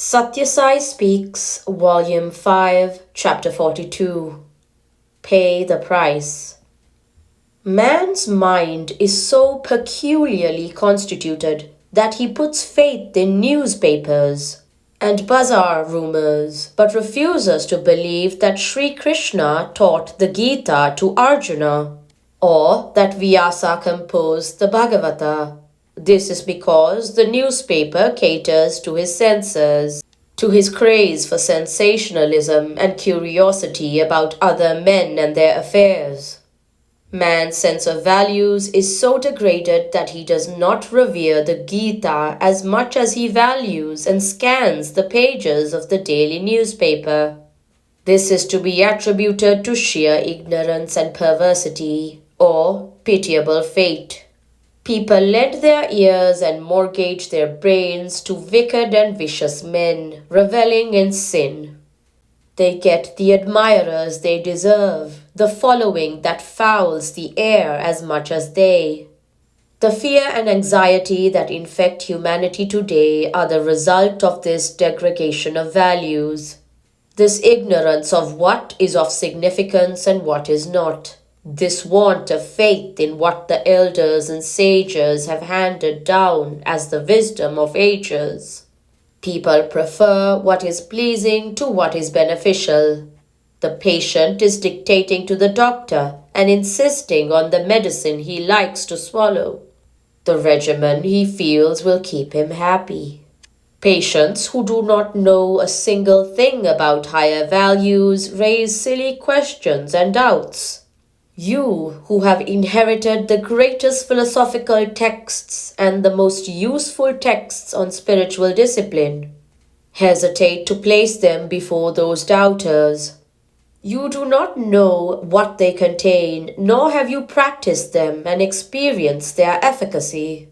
Sathya Sai Speaks, Volume 5, Chapter 42. Pay the Price. Man's mind is so peculiarly constituted that he puts faith in newspapers and bazaar rumors, but refuses to believe that Sri Krishna taught the Gita to Arjuna, or that Vyasa composed the Bhagavata. This is because the newspaper caters to his senses, to his craze for sensationalism and curiosity about other men and their affairs. Man's sense of values is so degraded that he does not revere the Gita as much as he values and scans the pages of the daily newspaper. This is to be attributed to sheer ignorance and perversity, or pitiable fate. People lend their ears and mortgage their brains to wicked and vicious men, reveling in sin. They get the admirers they deserve, the following that fouls the air as much as they. The fear and anxiety that infect humanity today are the result of this degradation of values, this ignorance of what is of significance and what is not. This want of faith in what the elders and sages have handed down as the wisdom of ages. People prefer what is pleasing to what is beneficial. The patient is dictating to the doctor and insisting on the medicine he likes to swallow, the regimen he feels will keep him happy. Patients who do not know a single thing about higher values raise silly questions and doubts. You, who have inherited the greatest philosophical texts and the most useful texts on spiritual discipline, hesitate to place them before those doubters. You do not know what they contain, nor have you practiced them and experienced their efficacy.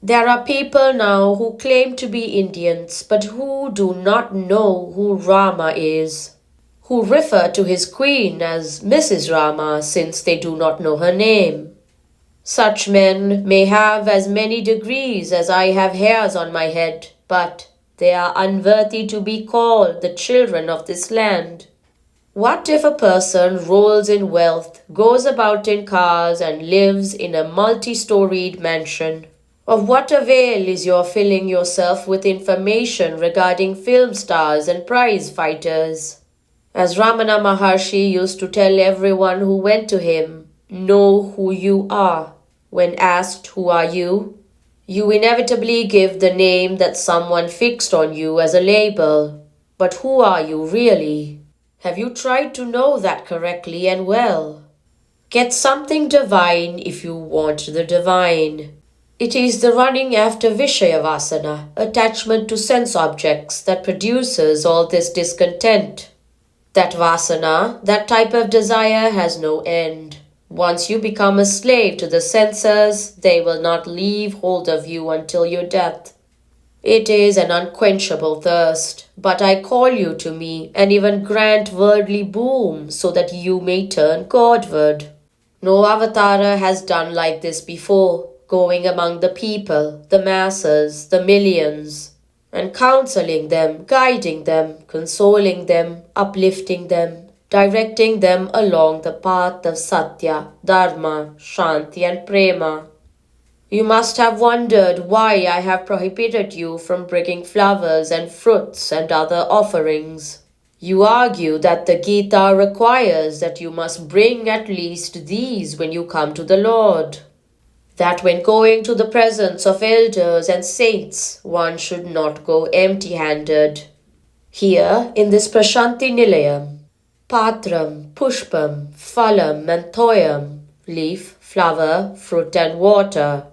There are people now who claim to be Indians, but who do not know who Rama is, who refer to his queen as Mrs. Rama since they do not know her name. Such men may have as many degrees as I have hairs on my head, but they are unworthy to be called the children of this land. What if a person rolls in wealth, goes about in cars, and lives in a multi-storied mansion? Of what avail is your filling yourself with information regarding film stars and prize fighters? As Ramana Maharshi used to tell everyone who went to him, know who you are. When asked who are you, you inevitably give the name that someone fixed on you as a label. But who are you really? Have you tried to know that correctly and well? Get something divine if you want the divine. It is the running after Vishaya Vasana, attachment to sense objects, that produces all this discontent. That vasana, that type of desire, has no end. Once you become a slave to the senses, they will not leave hold of you until your death. It is an unquenchable thirst, but I call you to me and even grant worldly boon so that you may turn Godward. No avatara has done like this before, going among the people, the masses, the millions, and counseling them, guiding them, consoling them, uplifting them, directing them along the path of Satya, Dharma, Shanti and Prema. You must have wondered why I have prohibited you from bringing flowers and fruits and other offerings. You argue that the Gita requires that you must bring at least these when you come to the Lord. That when going to the presence of elders and saints, one should not go empty-handed. Here, in this Prashanti Nilayam, Patram, Pushpam, Phalam and Thoyam, leaf, flower, fruit and water,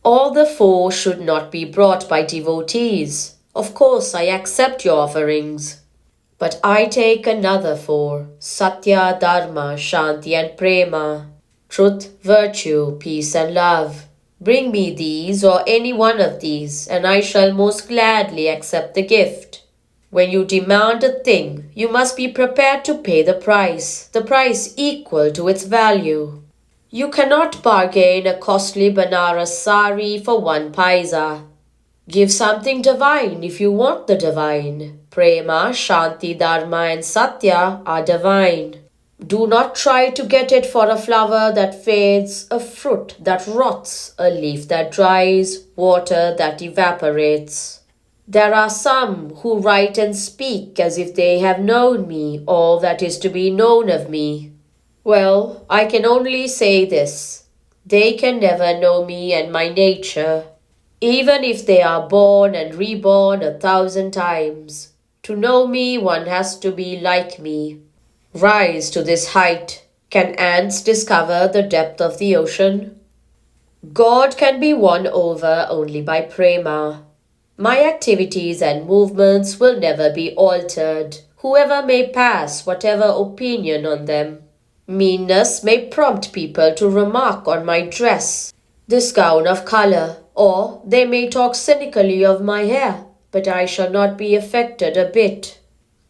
all the four should not be brought by devotees. Of course, I accept your offerings. But I take another four, Satya, Dharma, Shanti and Prema, truth, virtue, peace and love. Bring me these or any one of these, and I shall most gladly accept the gift. When you demand a thing, you must be prepared to pay the price equal to its value. You cannot bargain a costly Banaras sari for 1 paisa. Give something divine if you want the divine. Prema, Shanti, Dharma, and Satya are divine. Do not try to get it for a flower that fades, a fruit that rots, a leaf that dries, water that evaporates. There are some who write and speak as if they have known me, all that is to be known of me. Well, I can only say this. They can never know me and my nature. Even if they are born and reborn 1,000 times, to know me one has to be like me. Rise to this height. Can ants discover the depth of the ocean? God can be won over only by prema. My activities and movements will never be altered, whoever may pass whatever opinion on them. Meanness may prompt people to remark on my dress, this gown of color, or they may talk cynically of my hair, but I shall not be affected a bit.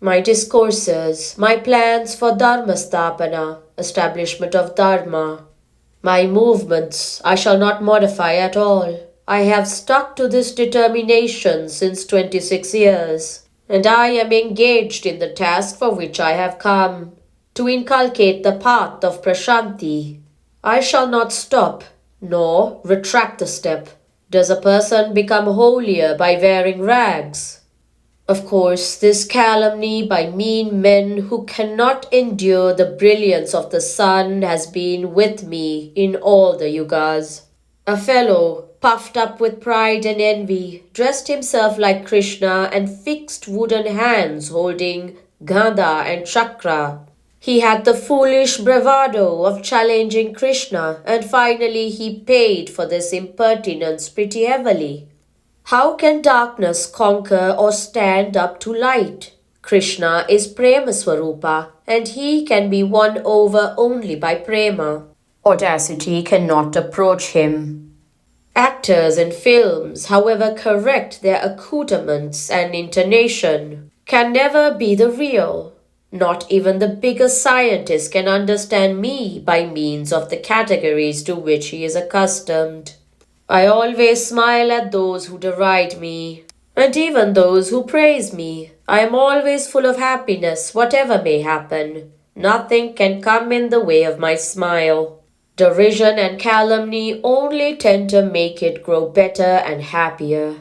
My discourses, my plans for Dharma Sthapana, establishment of Dharma, my movements I shall not modify at all. I have stuck to this determination since 26 years, and I am engaged in the task for which I have come, to inculcate the path of Prashanti. I shall not stop, nor retract a step. Does a person become holier by wearing rags? Of course, this calumny by mean men who cannot endure the brilliance of the sun has been with me in all the yugas. A fellow, puffed up with pride and envy, dressed himself like Krishna and fixed wooden hands holding Ganda and Chakra. He had the foolish bravado of challenging Krishna, and finally he paid for this impertinence pretty heavily. How can darkness conquer or stand up to light? Krishna is Prema Swarupa, and he can be won over only by Prema. Audacity cannot approach him. Actors in films, however correct their accoutrements and intonation, can never be the real. Not even the biggest scientist can understand me by means of the categories to which he is accustomed. I always smile at those who deride me, and even those who praise me. I am always full of happiness, whatever may happen. Nothing can come in the way of my smile. Derision and calumny only tend to make it grow better and happier.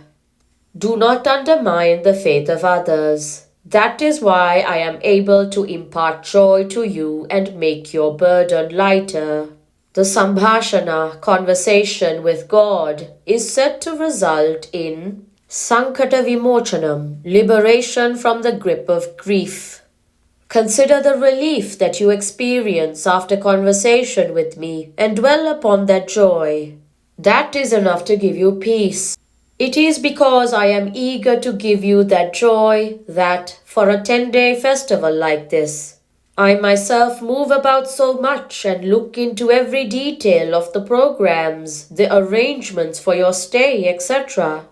Do not undermine the faith of others. That is why I am able to impart joy to you and make your burden lighter. The Sambhashana, conversation with God, is said to result in Sankata Vimochanam, liberation from the grip of grief. Consider the relief that you experience after conversation with me and dwell upon that joy. That is enough to give you peace. It is because I am eager to give you that joy that, for a 10-day festival like this, I myself move about so much and look into every detail of the programs, the arrangements for your stay, etc.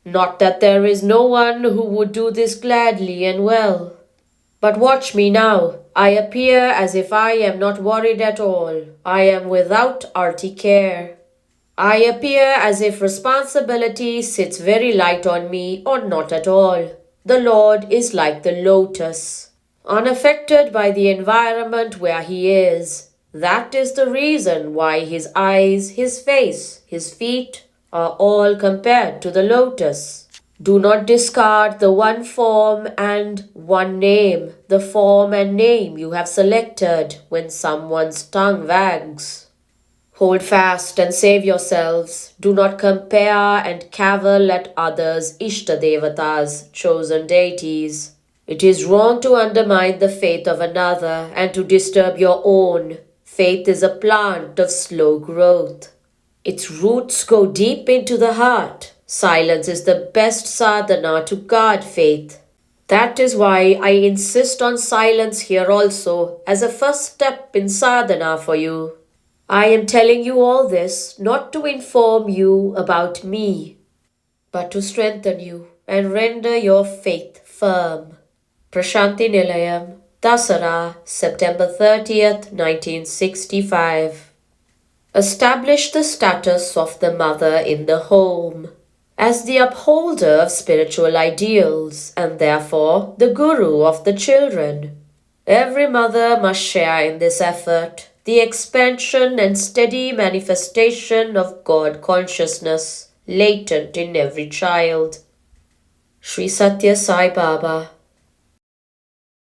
Not that there is no one who would do this gladly and well. But watch me now. I appear as if I am not worried at all. I am without arty care. I appear as if responsibility sits very light on me or not at all. The Lord is like the lotus, unaffected by the environment where he is. That is the reason why his eyes, his face, his feet are all compared to the lotus. Do not discard the one form and one name, the form and name you have selected when someone's tongue wags. Hold fast and save yourselves. Do not compare and cavil at others' Ishtadevatas, chosen deities. It is wrong to undermine the faith of another and to disturb your own. Faith is a plant of slow growth. Its roots go deep into the heart. Silence is the best sadhana to guard faith. That is why I insist on silence here also as a first step in sadhana for you. I am telling you all this not to inform you about me, but to strengthen you and render your faith firm. Prashanti Nilayam, Dasara, September 30th, 1965. Establish the status of the mother in the home. as the upholder of spiritual ideals and therefore the guru of the children. Every mother must share in this effort, the expansion and steady manifestation of God consciousness latent in every child. Sri Sathya Sai Baba.